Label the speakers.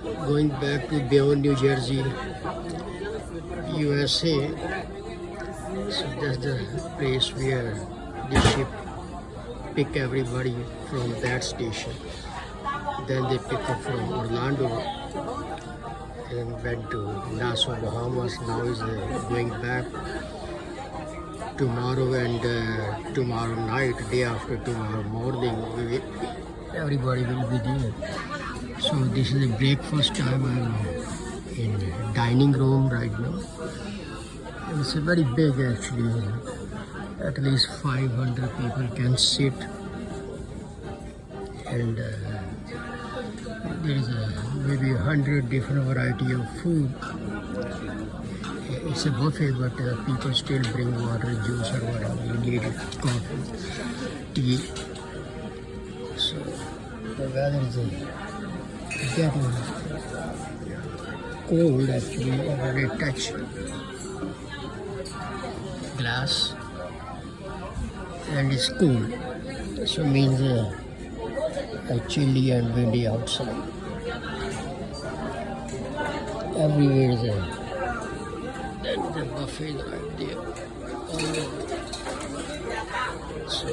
Speaker 1: Going back to Bayonne, New Jersey, USA. So that's the place where the ship pick everybody from that station. Then they pick up from Orlando and went to Nassau, Bahamas. Now is going back tomorrow and tomorrow night, day after tomorrow morning. Everybody will be there. So this is the breakfast time. I'm in dining room right now. And it's a very big actually. At least 500 people can sit, and there is maybe 100 different variety of food. It's a buffet, but people still bring water, juice, or whatever you need, coffee, tea. So the weather is getting cold actually. Already touch glass. And it's cool, so means chilly and windy outside. Everywhere is then the buffet right there. All over. So